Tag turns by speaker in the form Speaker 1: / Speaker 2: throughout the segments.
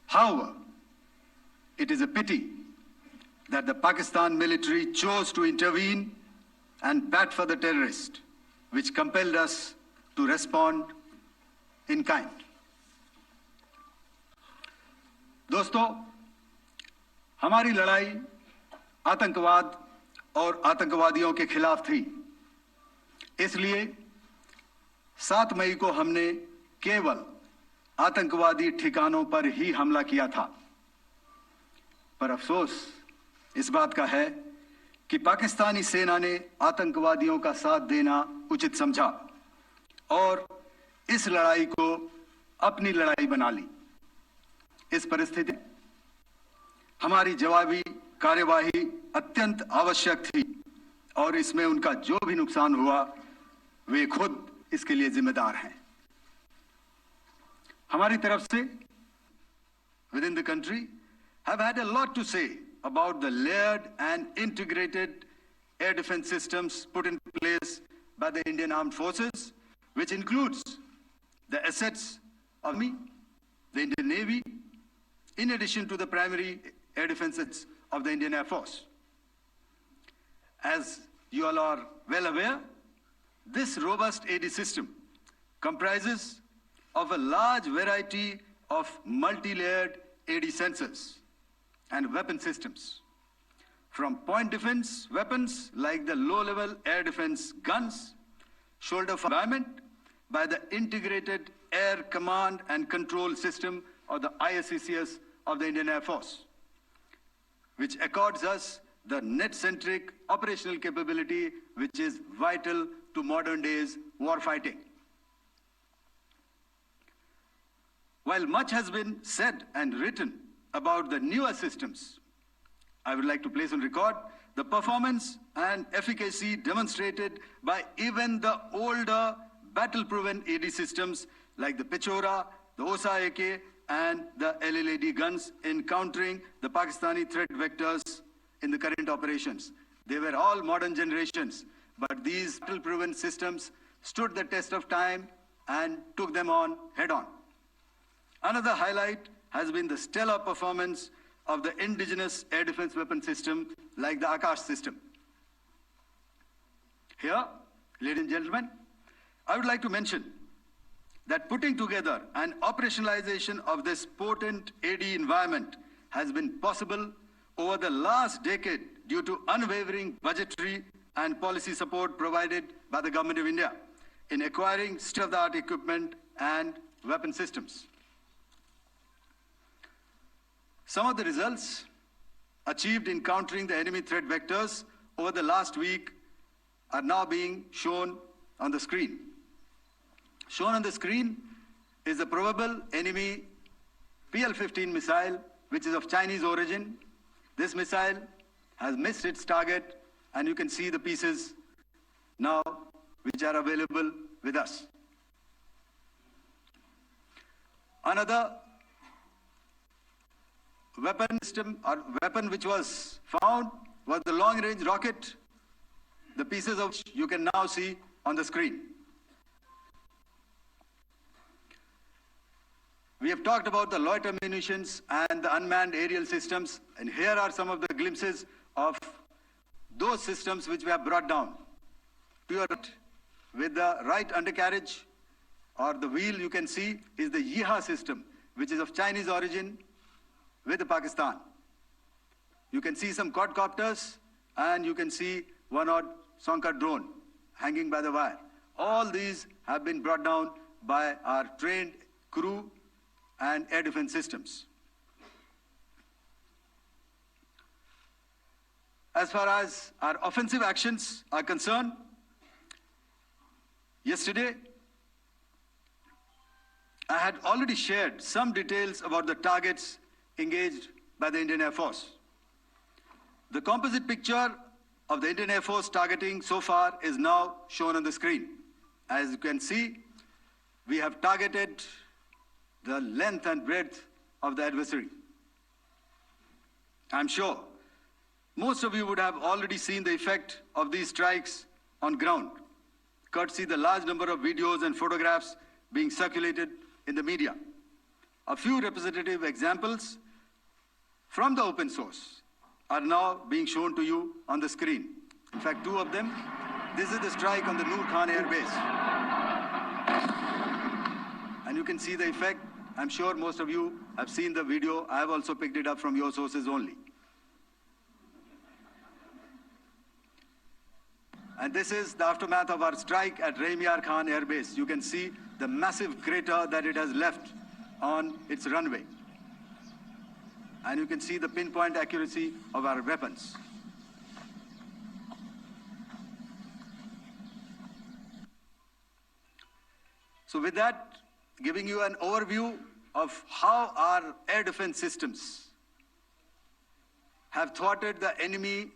Speaker 1: However, it is a pity that the Pakistan military chose to intervene and bat for the terrorist, which compelled us to respond in kind. दोस्तों, हमारी लड़ाई आतंकवाद और आतंकवादियों के खिलाफ थी। इसलिए 7 मई को हमने केवल आतंकवादी ठिकानों पर ही हमला किया था। पर अफसोस इस बात का है कि पाकिस्तानी सेना ने आतंकवादियों का साथ देना उचित समझा और इस लड़ाई को अपनी लड़ाई बना ली। इस परिस्थिति में हमारी जवाबी कार्यवाही अत्यंत आवश्यक थी और इसमें उनका जो भी नुकसान हुआ वे खुद इसके लिए जिम्मेदार हैं। हमारी तरफ से within the country have had a lot to say about the layered and integrated air defense systems put in place by the Indian Armed Forces, which includes the assets of the Army, the Indian Navy, in addition to the primary air defenses of the Indian Air Force. As you all are well aware, this robust AD system comprises of a large variety of multi-layered AD sensors and weapon systems, from point defense weapons like the low-level air defense guns, shoulder environment by the Integrated Air Command and Control System or the ISCCS of the Indian Air Force, which accords us the net-centric operational capability which is vital to modern days war fighting. While much has been said and written about the newer systems, I would like to place on record the performance and efficacy demonstrated by even the older battle-proven AD systems like the Pechora, the OSA AK, and the LLAD guns in countering the Pakistani threat vectors in the current operations. They were all modern generations, but these battle-proven systems stood the test of time and took them on head-on. Another highlight has been the stellar performance of the indigenous air defense weapon system like the Akash system. Here, ladies and gentlemen, I would like to mention that putting together an operationalization of this potent AD environment has been possible over the last decade due to unwavering budgetary and policy support provided by the Government of India in acquiring state-of-the-art equipment and weapon systems. Some of the results achieved in countering the enemy threat vectors over the last week are now being shown on the screen. Shown on the screen is the probable enemy PL-15 missile, which is of Chinese origin. This missile has missed its target, and you can see the pieces now which are available with us. Another weapon system or weapon which was found was the long-range rocket, the pieces of which you can now see on the screen. We have talked about the loiter munitions and the unmanned aerial systems, and here are some of the glimpses of those systems which we have brought down. To your right, with the right undercarriage or the wheel you can see is the Yeeha system, which is of Chinese origin with Pakistan. You can see some quadcopters and you can see one odd Sonka drone hanging by the wire. All these have been brought down by our trained crew and air defense systems. As far as our offensive actions are concerned, yesterday I had already shared some details about the targets engaged by the Indian Air Force. The composite picture of the Indian Air Force targeting so far is now shown on the screen. As you can see, we have targeted the length and breadth of the adversary. I'm sure most of you would have already seen the effect of these strikes on ground, courtesy the large number of videos and photographs being circulated in the media. A few representative examples from the open source are now being shown to you on the screen. In fact, two of them. This is the strike on the Noor Khan Air Base. And you can see the effect. I'm sure most of you have seen the video. I have also picked it up from your sources only. And this is the aftermath of our strike at Rahim Yar Khan Air Base. You can see the massive crater that it has left on its runway. And you can see the pinpoint accuracy of our weapons. So with that, giving you an overview of how our air defense systems have thwarted the enemy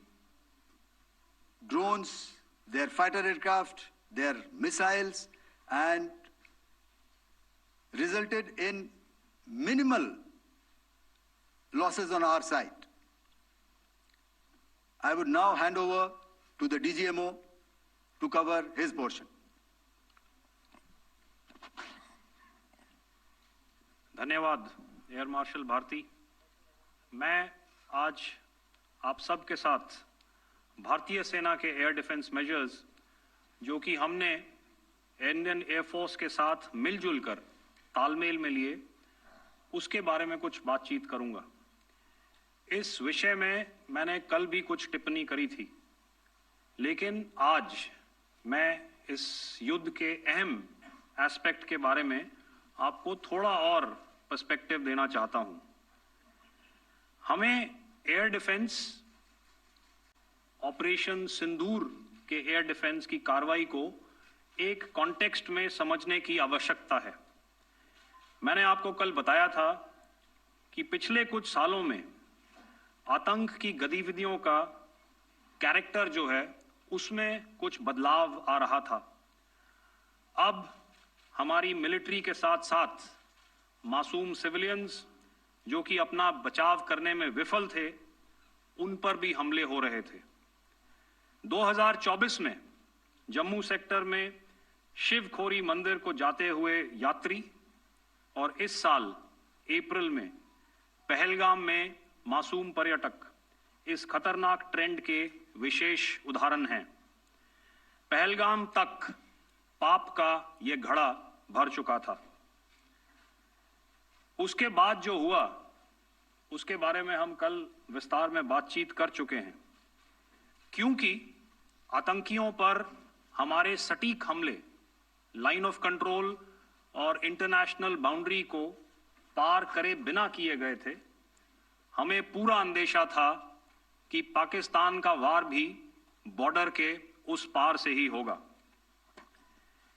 Speaker 1: drones, their fighter aircraft, their missiles, and resulted in minimal losses on our side. I would now hand over to the DGMO to cover his portion.
Speaker 2: धन्यवाद air marshal Bharti. मैं आज आप सब के साथ भारतीय सेना के एयर डिफेंस मेजर्स जो कि हमने इंडियन एयरफोर्स के साथ मिलजुल कर तालमेल में लिए, उसके बारे में कुछ बातचीत करूंगा। इस विषय में मैंने कल भी कुछ टिप्पणी करी थी, लेकिन आज मैं इस युद्ध के अहम एस्पेक्ट के बारे में आपको थोड़ा और पर्सपेक्टिव देना चाहता हूं। हमें एयर डिफेंस ऑपरेशन सिंदूर के एयर डिफेंस की कार्रवाई को एक कॉन्टेक्स्ट में समझने की आवश्यकता है। मैंने आपको कल बताया था कि पिछले कुछ सालों में आतंक की गतिविधियों का कैरेक्टर जो है उसमें कुछ बदलाव आ रहा था। अब हमारी मिलिट्री के साथ साथ मासूम सिविलियंस जो कि अपना बचाव करने में विफल थे, उन पर भी हमले हो रहे थे। 2024 में जम्मू सेक्टर में शिवखोरी मंदिर को जाते हुए यात्री और इस साल अप्रैल में पहलगाम में मासूम पर्यटक इस खतरनाक ट्रेंड के विशेष उदाहरण हैं। पहलगाम तक पाप का ये घड़ा भर चुका था। उसके बाद जो हुआ उसके बारे में हम कल विस्तार में बातचीत कर चुके हैं, क्योंकि आतंकियों पर हमारे सटीक हमले लाइन ऑफ कंट्रोल और इंटरनेशनल बाउंड्री को पार करे बिना किए गए थे। हमें पूरा अंदेशा था कि पाकिस्तान का वार भी बॉर्डर के उस पार से ही होगा।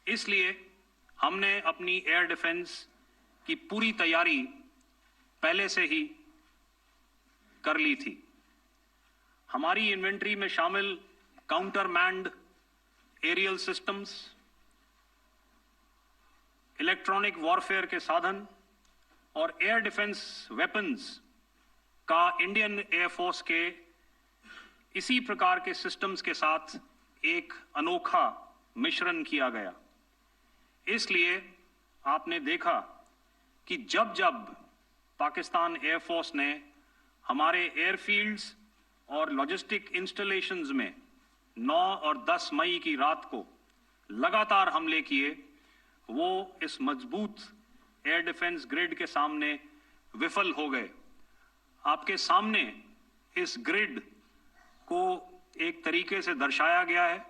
Speaker 2: इसलिए हमने अपनी एयर डिफेंस की पूरी तैयारी पहले से ही कर ली थी। हमारी इन्वेंट्री में शामिल counter manned aerial systems, electronic warfare के साधन और एयर डिफेंस वेपन्स का इंडियन एयरफोर्स के इसी प्रकार के सिस्टम्स के साथ एक अनोखा मिश्रण किया गया। इसलिए आपने देखा कि जब जब पाकिस्तान एयरफोर्स ने हमारे एयरफील्ड्स और लॉजिस्टिक इंस्टॉलेशंस में 9 और 10 मई की रात को लगातार हमले किए, वो इस मजबूत एयर डिफेंस ग्रिड के सामने विफल हो गए। आपके सामने इस ग्रिड को एक तरीके से दर्शाया गया है।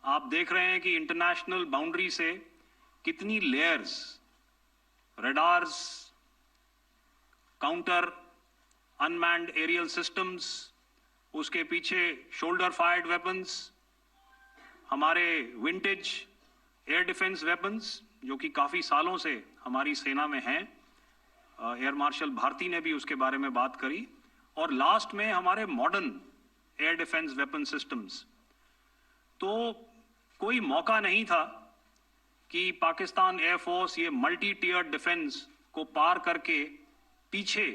Speaker 2: आप देख रहे हैं कि इंटरनेशनल बाउंड्री से कितनी layers, radars, counter unmanned aerial systems, उसके पीछे शोल्डर फायर्ड वेपन्स, हमारे विंटेज एयर डिफेंस वेपन्स जो कि काफ़ी सालों से हमारी सेना में हैं। एयर मार्शल भारती ने भी उसके बारे में बात करी। और लास्ट में हमारे modern air defence weapon systems. तो कोई मौका नहीं था कि पाकिस्तान एयरफोर्स ये मल्टी टीयर डिफेंस को पार करके पीछे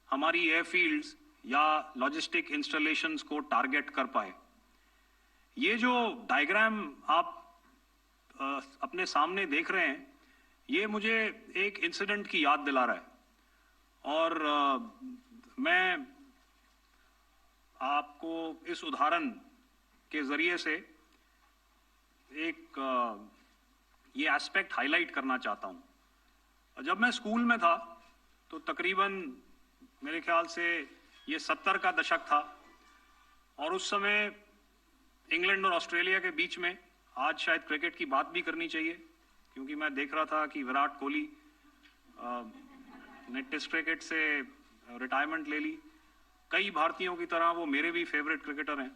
Speaker 2: हमारी एयरफील्ड्स या लॉजिस्टिक इंस्टॉलेशंस को टारगेट कर पाए। ये जो डायग्राम आप अपने सामने देख रहे हैं, ये मुझे एक इंसिडेंट की याद दिला रहा है और मैं आपको इस उदाहरण के जरिए से एक ये एस्पेक्ट हाईलाइट करना चाहता हूं। जब मैं स्कूल में था तो तकरीबन मेरे ख्याल से ये 70 का दशक था और उस समय इंग्लैंड और ऑस्ट्रेलिया के बीच में, आज शायद क्रिकेट की बात भी करनी चाहिए क्योंकि मैं देख रहा था कि विराट कोहली ने टेस्ट क्रिकेट से रिटायरमेंट ले ली। कई भारतीयों की तरह वो मेरे भी फेवरेट क्रिकेटर हैं।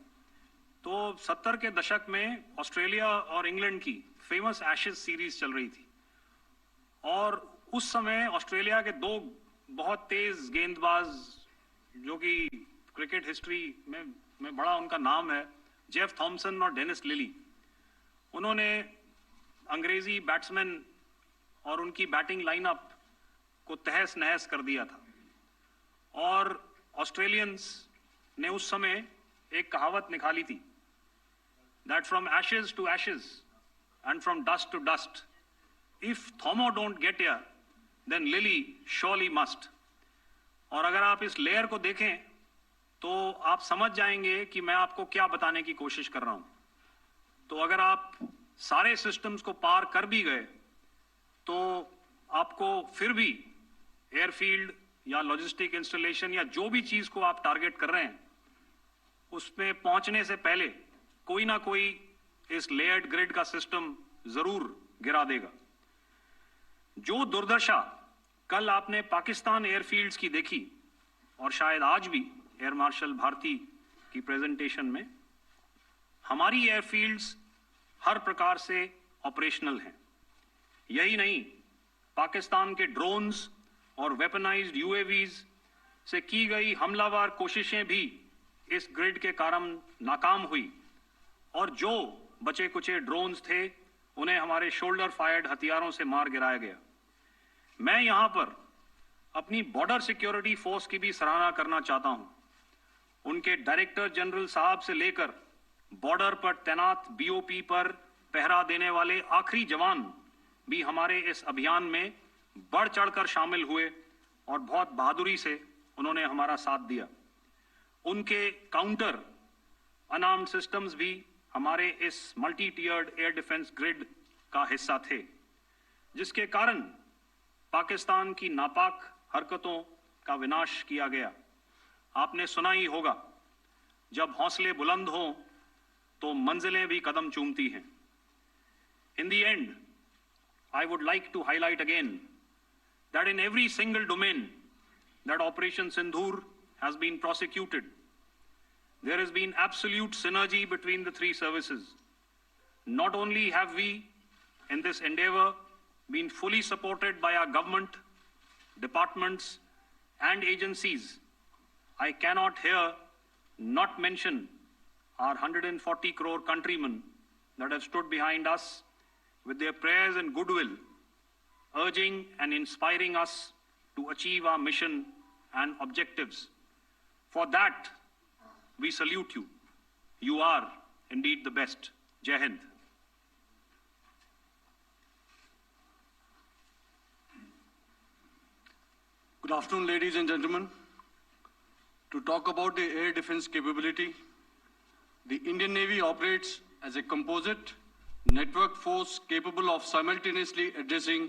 Speaker 2: तो 70 के दशक में ऑस्ट्रेलिया और इंग्लैंड की फेमस एशेज सीरीज चल रही थी और उस समय ऑस्ट्रेलिया के दो बहुत तेज गेंदबाज जो कि क्रिकेट हिस्ट्री में बड़ा उनका नाम है, जेफ थॉमसन और डेनिस लिली, उन्होंने अंग्रेजी बैट्समैन और उनकी बैटिंग लाइनअप को तहस नहस कर दिया था। और ऑस्ट्रेलियंस ने उस समय एक कहावत निकाली थी, that from ashes to ashes and from dust to dust, if Thommo don't get here then Lillee surely must. और अगर आप इस लेयर को देखें तो आप समझ जाएंगे कि मैं आपको क्या बताने की कोशिश कर रहा हूं। तो अगर आप सारे सिस्टम्स को पार कर भी गए तो आपको फिर भी एयरफील्ड या लॉजिस्टिक इंस्टॉलेशन या जो भी चीज को आप टारगेट कर रहे हैं उसमें पहुंचने से पहले कोई ना कोई इस लेयर्ड ग्रिड का सिस्टम जरूर गिरा देगा। जो दुर्दशा कल आपने पाकिस्तान एयरफील्ड्स की देखी और शायद आज भी एयर मार्शल भारती की प्रेजेंटेशन में, हमारी एयरफील्ड्स हर प्रकार से ऑपरेशनल हैं। यही नहीं, पाकिस्तान के ड्रोन्स और वेपनाइज्ड यूएवीज से की गई हमलावर कोशिशें भी इस ग्रिड के कारण नाकाम हुई और जो बचे कुचे ड्रोन्स थे उन्हें हमारे शोल्डर फायर्ड हथियारों से मार गिराया गया। मैं यहां पर अपनी बॉर्डर सिक्योरिटी फोर्स की भी सराहना करना चाहता हूं। उनके डायरेक्टर जनरल साहब से लेकर बॉर्डर पर तैनात बीओपी पर पहरा देने वाले आखिरी जवान भी हमारे इस अभियान में बढ़ चढ़कर शामिल हुए और बहुत बहादुरी से उन्होंने हमारा साथ दिया। उनके काउंटर अनार्म्ड सिस्टम्स भी हमारे इस मल्टी टियर्ड एयर डिफेंस ग्रिड का हिस्सा थे, जिसके कारण पाकिस्तान की नापाक हरकतों का विनाश किया गया। आपने सुना ही होगा, जब हौसले बुलंद हों तो मंजिलें भी कदम चूमती हैं। In the end, I would like to highlight again that in every single domain that Operation Sindoor has been prosecuted, there has been absolute synergy between the three services. Not only have we, in this endeavor, been fully supported by our government, departments, and agencies, I cannot here not mention our 140 crore countrymen that have stood behind us with their prayers and goodwill, urging and inspiring us to achieve our mission and objectives. For that, we salute you. You are indeed the best. Jai Hind.
Speaker 3: Good afternoon, ladies and gentlemen. To talk about the air defense capability, the Indian Navy operates as a composite network force capable of simultaneously addressing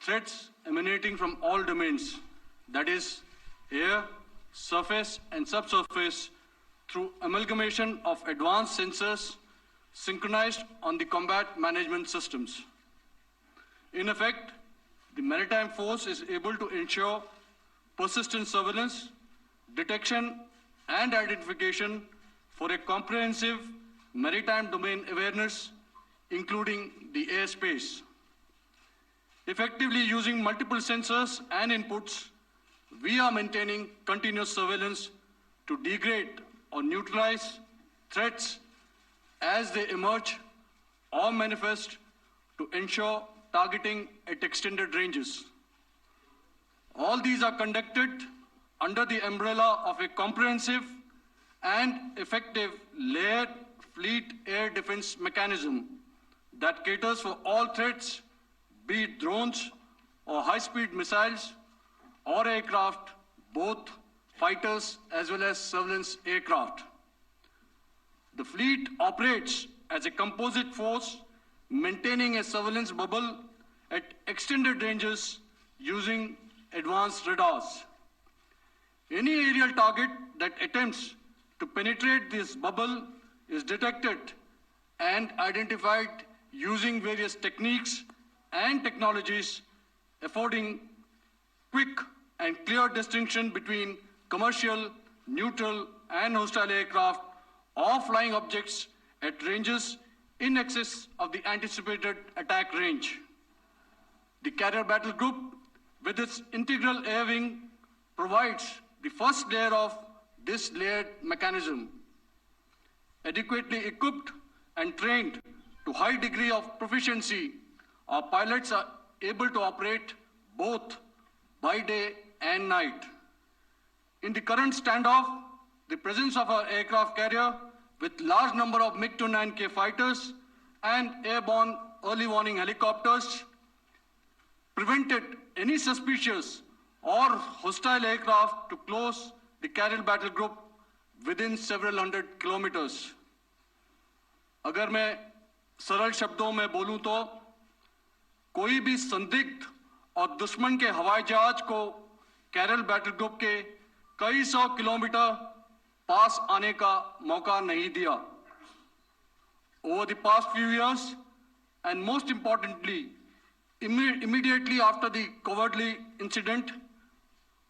Speaker 3: threats emanating from all domains, that is, air, surface, and subsurface, through amalgamation of advanced sensors synchronized on the combat management systems. In effect, the maritime force is able to ensure persistent surveillance, detection, and identification for a comprehensive maritime domain awareness, including the airspace. Effectively using multiple sensors and inputs, we are maintaining continuous surveillance to degrade or neutralize threats as they emerge or manifest, to ensure targeting at extended ranges. All these are conducted under the umbrella of a comprehensive and effective layered fleet air defense mechanism that caters for all threats, be it drones or high-speed missiles or aircraft, both fighters as well as surveillance aircraft. The fleet operates as a composite force, maintaining a surveillance bubble at extended ranges using advanced radars. Any aerial target that attempts to penetrate this bubble is detected and identified using various techniques and technologies, affording quick and clear distinction between commercial, neutral, and hostile aircraft or flying objects at ranges in excess of the anticipated attack range. The Carrier Battle Group, with its integral air wing, provides the first layer of this layered mechanism. Adequately equipped and trained to high degree of proficiency, our pilots are able to operate both by day and night. In the current standoff, the presence of our aircraft carrier with large number of MiG-29K fighters and airborne early warning helicopters prevented any suspicious or hostile aircraft to close the Carrier Battle Group within several hundred kilometers. अगर मैं सरल शब्दों में बोलूं तो कोई भी संदिग्ध और दुश्मन के हवाई जहाज को कैरल बैटल ग्रुप के कई सौ किलोमीटर पास आने का मौका नहीं दिया. Over the past few years, and most importantly, immediately after the cowardly incident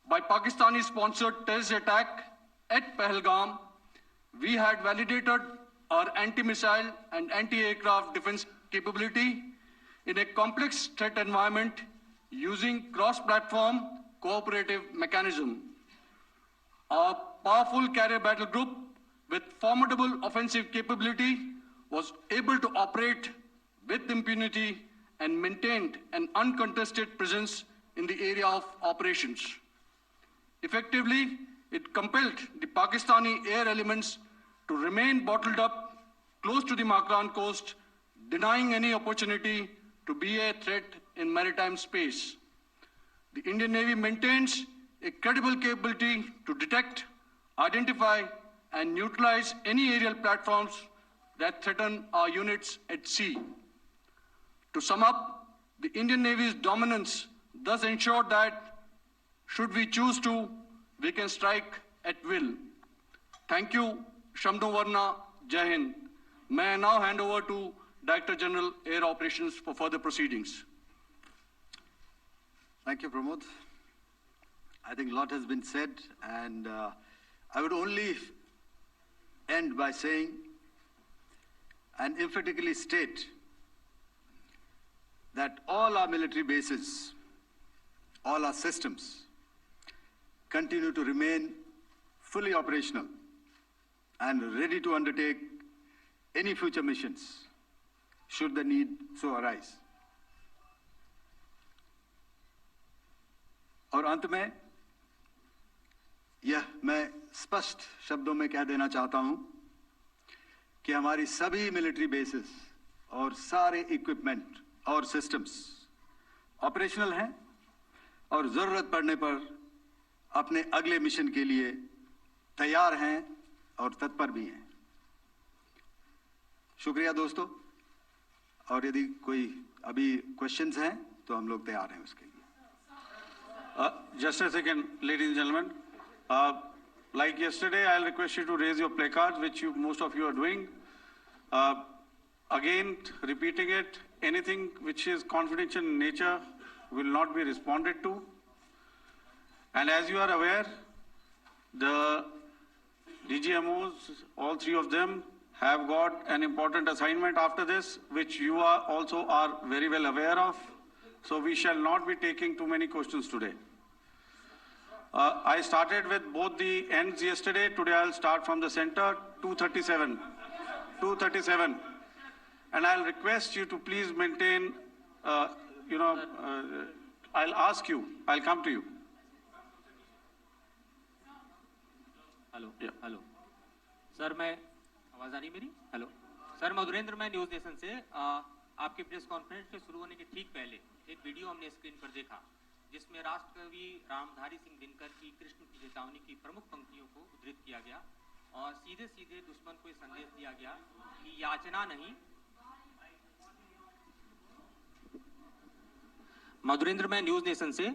Speaker 3: by Pakistani-sponsored terrorist attack at Pahalgam, we had validated our anti-missile and anti-aircraft defense capability in a complex threat environment using cross-platform cooperative mechanism. Our powerful carrier battle group with formidable offensive capability was able to operate with impunity and maintained an uncontested presence in the area of operations. Effectively, it compelled the Pakistani air elements to remain bottled up close to the Makran coast, denying any opportunity to be a threat in maritime space. The Indian Navy maintains a credible capability to detect, identify, and neutralize any aerial platforms that threaten our units at sea. To sum up, the Indian Navy's dominance thus ensured that, should we choose to, we can strike at will. Thank you, Shamdhu Varna, Jai Hind. May I now hand over to Director General Air Operations for further proceedings.
Speaker 1: Thank you, Pramod. I think a lot has been said, and I would only end by saying and emphatically state that all our military bases, all our systems continue to remain fully operational and ready to undertake any future missions should the need so arise. और अंत में यह मैं स्पष्ट शब्दों में कह देना चाहता हूं कि हमारी सभी मिलिट्री बेसेस और सारे इक्विपमेंट और सिस्टम्स ऑपरेशनल हैं और जरूरत पड़ने पर अपने अगले मिशन के लिए तैयार हैं और तत्पर भी हैं. शुक्रिया दोस्तों, और यदि कोई अभी क्वेश्चंस हैं तो हम लोग तैयार हैं उसके लिए.
Speaker 4: Just a second, ladies and gentlemen. Like yesterday, I'll request you to raise your placards, which most of you are doing. Again, repeating it, anything which is confidential in nature will not be responded to. And as you are aware, the DGMOs, all three of them, have got an important assignment after this, which you are also very well aware of. So we shall not be taking too many questions today. I started with both the ends yesterday. Today I'll start from the center, 237. 237. And I'll request you to please maintain, I'll ask you, I'll come to you.
Speaker 5: Hello hello sir, मैं आवाज आ रही मेरी? Hello sir, Madhurendra, मैं news nation से आपकी press conference के शुरू होने के ठीक पहले एक वीडियो हमने स्क्रीन पर देखा जिसमें राष्ट्रकवि रामधारी सिंह दिनकर की कृष्ण की चेतावनी की प्रमुख पंक्तियों को उद्धृत किया गया और सीधे सीधे दुश्मन को संदेश दिया गया कि याचना नहीं। मधुरेंद्र में न्यूज नेशन से।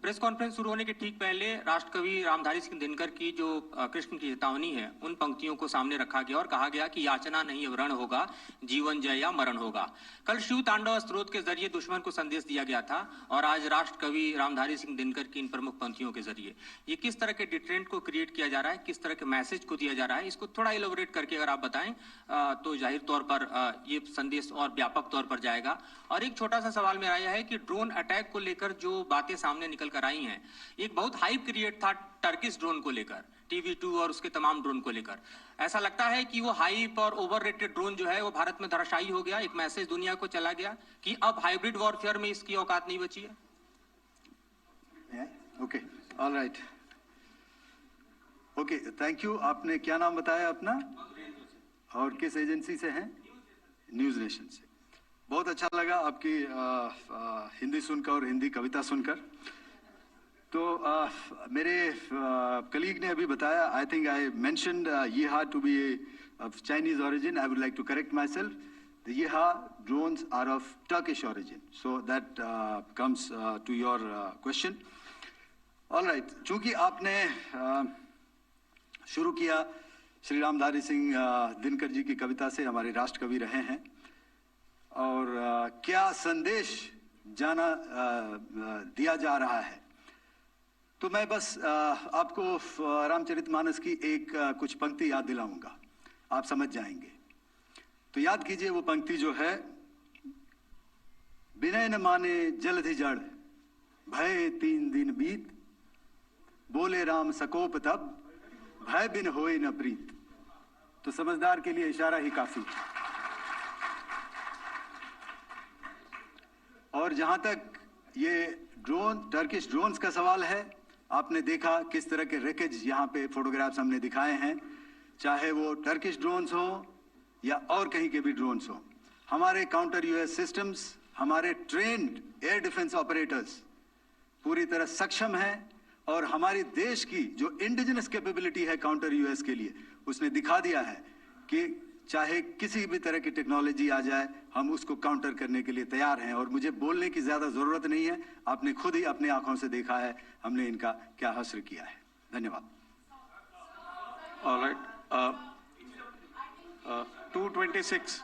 Speaker 5: प्रेस कॉन्फ्रेंस शुरू होने के ठीक पहले राष्ट्रकवि रामधारी सिंह दिनकर की जो कृष्ण की चेतावनी है उन पंक्तियों को सामने रखा गया और कहा गया कि याचना नहीं अब रण होगा, जीवन जय या मरण होगा। कल शिव तांडव स्त्रोत के जरिए दुश्मन को संदेश दिया गया था और आज राष्ट्रकवि रामधारी सिंह दिनकर की इन प्रमुख पंक्तियों के जरिए ये किस तरह के डिटरेंट को क्रिएट किया जा रहा है, किस तरह के मैसेज को दिया जा रहा है, इसको थोड़ा इलेबोरेट करके अगर आप बताएं तो जाहिर तौर पर ये संदेश और व्यापक तौर पर जाएगा। और एक छोटा सा सवाल मेरा यह है कि ड्रोन अटैक को लेकर जो बातें सामने निकल कर आई हैं, एक बहुत हाइप क्रिएट था टर्किश ड्रोन को लेकर, TV2 और उसके तमाम ड्रोन को लेकर। ऐसा लगता है कि वो हाइप और ओवररेटेड ड्रोन जो है वो भारत में धराशायी हो गया, एक मैसेज दुनिया को चला गया कि अब हाइब्रिड वॉरफेयर में इसकी औकात नहीं बची है।
Speaker 1: Okay, alright, okay, thank you. आपने क्या नाम बताया अपना और किस एजेंसी से हैं? न्यूज नेशन से। बहुत अच्छा लगा आपकी हिंदी सुनकर और हिंदी कविता सुनकर। तो मेरे कलीग ने अभी बताया, I think I mentioned Yiha to be of Chinese origin. I would like to correct myself, the Yiha drones are of Turkish origin, so that comes to your question. Alright, चूंकि आपने शुरू किया श्री रामधारी सिंह दिनकर जी की कविता से, हमारे राष्ट्रकवि रहे हैं, और क्या संदेश दिया जा रहा है, तो मैं बस आपको रामचरितमानस की एक कुछ पंक्ति याद दिलाऊंगा, आप समझ जाएंगे। तो याद कीजिए वो पंक्ति जो है, विनय न माने जलधि जड़, भय 3 दिन बीत, बोले राम सकोप तब, भय बिन होए न प्रीत। तो समझदार के लिए इशारा ही काफी। और जहां तक ये ड्रोन, टर्किश ड्रोन्स का सवाल है, आपने देखा किस तरह के रेकेज यहाँ पे फोटोग्राफ्स हमने दिखाए हैं, चाहे वो टर्किश ड्रोन्स हो या और कहीं के भी ड्रोन्स हो। हमारे काउंटर यूएस सिस्टम्स, हमारे ट्रेन्ड एयर डिफेंस ऑपरेटर्स पूरी तरह सक्षम हैं, और हमारी देश की जो इंडिजिनस कैपेबिलिटी है काउंटर यूएस के लिए, उसने दिखा दिया है कि चाहे किसी भी तरह की टेक्नोलॉजी आ जाए, हम उसको काउंटर करने के लिए तैयार हैं। और मुझे बोलने की ज्यादा जरूरत नहीं है, आपने खुद ही अपनी आंखों से देखा है हमने इनका क्या हश्र किया है। धन्यवाद।
Speaker 4: All right. 226.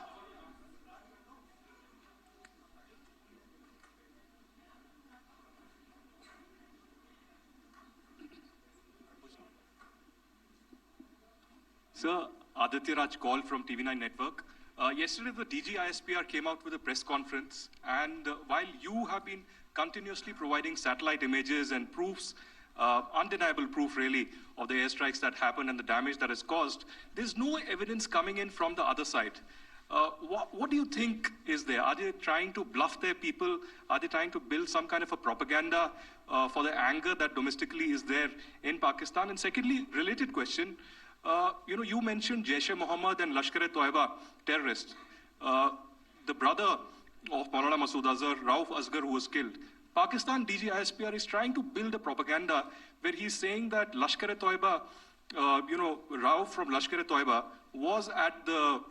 Speaker 6: Sir, Aditya Raj Kaul from TV9 Network. Yesterday, the DG ISPR came out with a press conference, and while you have been continuously providing satellite images and proofs, undeniable proof really, of the airstrikes that happened and the damage that is caused, there's no evidence coming in from the other side. What do you think is there? Are they trying to bluff their people? Are they trying to build some kind of a propaganda for the anger that domestically is there in Pakistan? And secondly, related question, you mentioned Jaish-e-Mohammed and Lashkar-e-Toiba terrorists. The brother of Maulana Masood Azhar, Rauf Asghar, who was killed. Pakistan DG ISPR is trying to build a propaganda where he's saying that Lashkar-e-Toiba, Rauf from Lashkar-e-Toiba was at the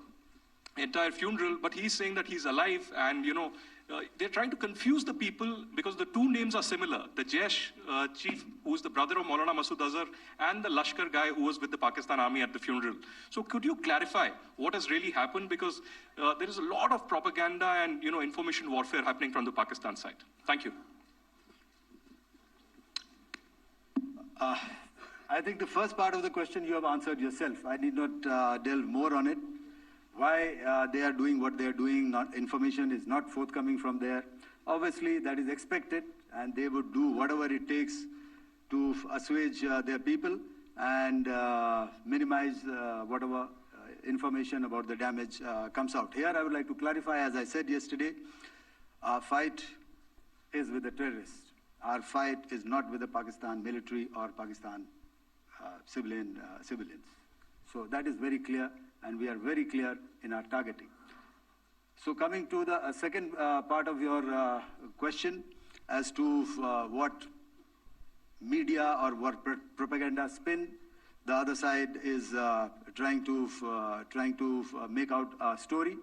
Speaker 6: entire funeral, but he's saying that he's alive, and they're trying to confuse the people because the two names are similar. The Jaish chief, who's the brother of Maulana Masood Azhar, and the Lashkar guy who was with the Pakistan army at the funeral. So could you clarify what has really happened? Because there is a lot of propaganda and information warfare happening from the Pakistan side. Thank you.
Speaker 1: I think the first part of the question you have answered yourself. I need not delve more on it. Why they are doing what they are doing, information is not forthcoming from there. Obviously, that is expected, and they would do whatever it takes to assuage their people and minimize whatever information about the damage comes out. Here, I would like to clarify, as I said yesterday, our fight is with the terrorists. Our fight is not with the Pakistan military or Pakistan civilians. So that is very clear, and we are very clear in our targeting. So coming to the second part of your question as to what media or what propaganda spin the other side is trying to make out a story.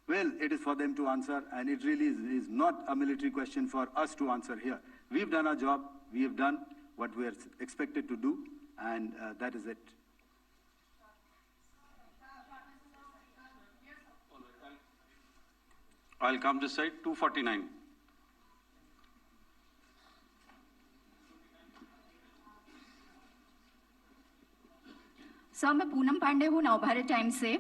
Speaker 1: Well, it is for them to answer, and it really is not a military question for us to answer here. We've done our job. We have done what we are expected to do, and that is it.
Speaker 4: I'll come this side, 249.
Speaker 7: Sir, मैं पूनम पांडे हूँ Navbharat times से।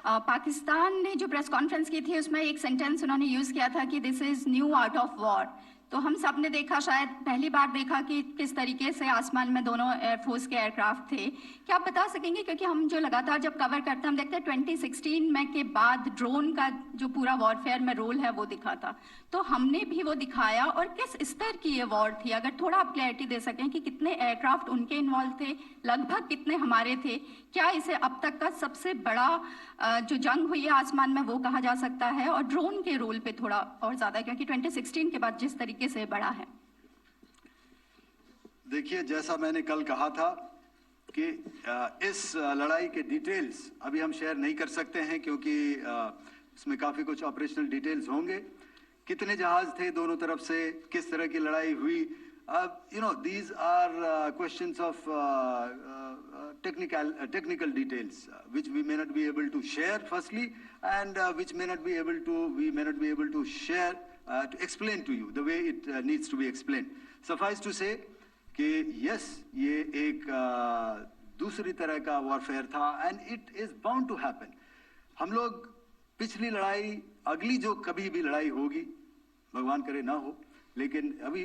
Speaker 7: पाकिस्तान ने जो press conference की थी उसमें एक sentence उन्होंने यूज़ किया था कि this is new art of war. तो हम सब ने देखा, शायद पहली बार देखा कि किस तरीके से आसमान में दोनों एयरफोर्स के एयरक्राफ्ट थे। क्या आप बता सकेंगे, क्योंकि हम जो लगातार जब कवर करते हैं हम देखते हैं 2016 में के बाद ड्रोन का जो पूरा वॉरफेयर में रोल है वो दिखा था, तो हमने भी वो दिखाया। और किस स्तर की ये वॉर थी, अगर थोड़ा आप क्लैरिटी दे सकें कि कितने एयरक्राफ्ट उनके इन्वॉल्व थे, लगभग कितने हमारे थे, क्या इसे अब तक का सबसे बड़ा जो जंग हुई है आसमान में वो कहा जा सकता है, और ड्रोन के रोल पे थोड़ा और ज़्यादा, क्योंकि 2016 के बाद जिस तरीके से बड़ा है।
Speaker 1: देखिए, जैसा मैंने कल कहा था कि इस लड़ाई के डिटेल्स अभी हम शेयर नहीं कर सकते हैं, क्योंकि इसमें काफ़ी कुछ ऑपरेशनल डिटेल्स होंगे। कितने जहाज थे दोनों तरफ से, किस तरह की लड़ाई हुई, these are questions of technical details which we may not be able to share firstly, and which we may not be able to share to explain to you the way it needs to be explained. Suffice to say कि yes, ये एक दूसरी तरह का warfare था, and it is bound to happen. हम लोग पिछली लड़ाई, अगली जो कभी भी लड़ाई होगी, भगवान करे ना हो, लेकिन अभी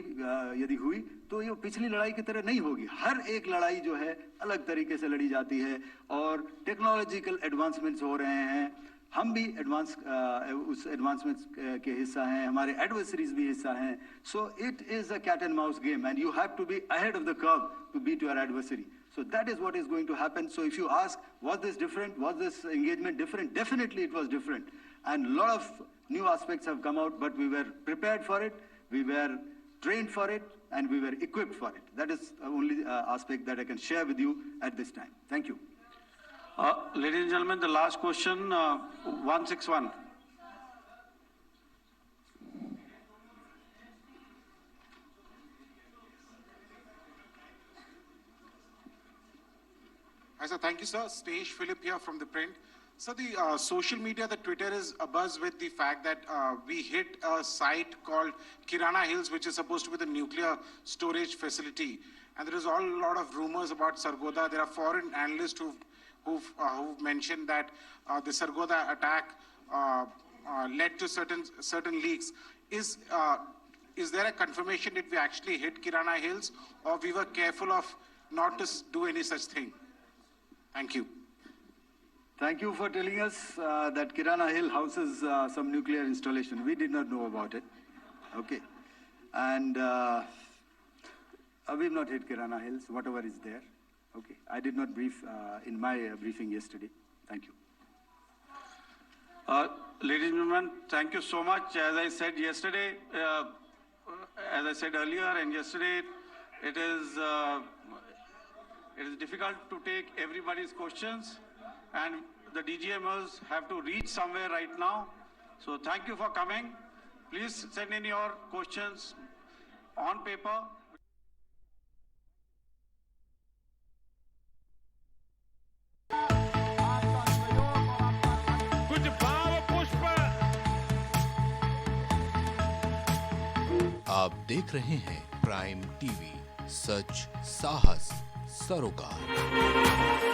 Speaker 1: यदि हुई तो ये पिछली लड़ाई की तरह नहीं होगी। हर एक लड़ाई जो है अलग तरीके से लड़ी जाती है, और टेक्नोलॉजिकल एडवांसमेंट्स हो रहे हैं। हम भी उस एडवांसमेंट्स के हिस्सा हैं, हमारे एडवर्सरीज भी हिस्सा हैं। So it is a cat and mouse game, and you have to be ahead of the curve to beat your adversary. So that is what is going to happen. So if you ask, was this different? Was this engagement different? Definitely it was different. And a lot of new aspects have come out, but we were prepared for it, we were trained for it, and we were equipped for it. That is the only aspect that I can share with you at this time. Thank you.
Speaker 4: Ladies and gentlemen, the last question, 161.
Speaker 8: Hi, sir. Thank you, sir. Stage Philip here from the print. So the social media, the Twitter is abuzz with the fact that we hit a site called Kirana Hills, which is supposed to be the nuclear storage facility. And there is a lot of rumors about Sargodha. There are foreign analysts who've mentioned that the Sargodha attack led to certain leaks. Is there a confirmation that we actually hit Kirana Hills, or we were careful of not to do any such thing? Thank you.
Speaker 1: Thank you for telling us that Kirana Hill houses some nuclear installation. We did not know about it. Okay. And we've not hit Kirana Hills, whatever is there. Okay. I did not brief in my briefing yesterday. Thank you.
Speaker 4: Ladies and gentlemen, thank you so much. As I said yesterday, as I said earlier and yesterday, it is difficult to take everybody's questions, and the DGMOs have to reach somewhere right now. So thank you for coming. Please send in your questions on paper.
Speaker 9: कुछ भाव पुष्प।
Speaker 10: आप देख रहे हैं prime TV, सच साहस सरोकार।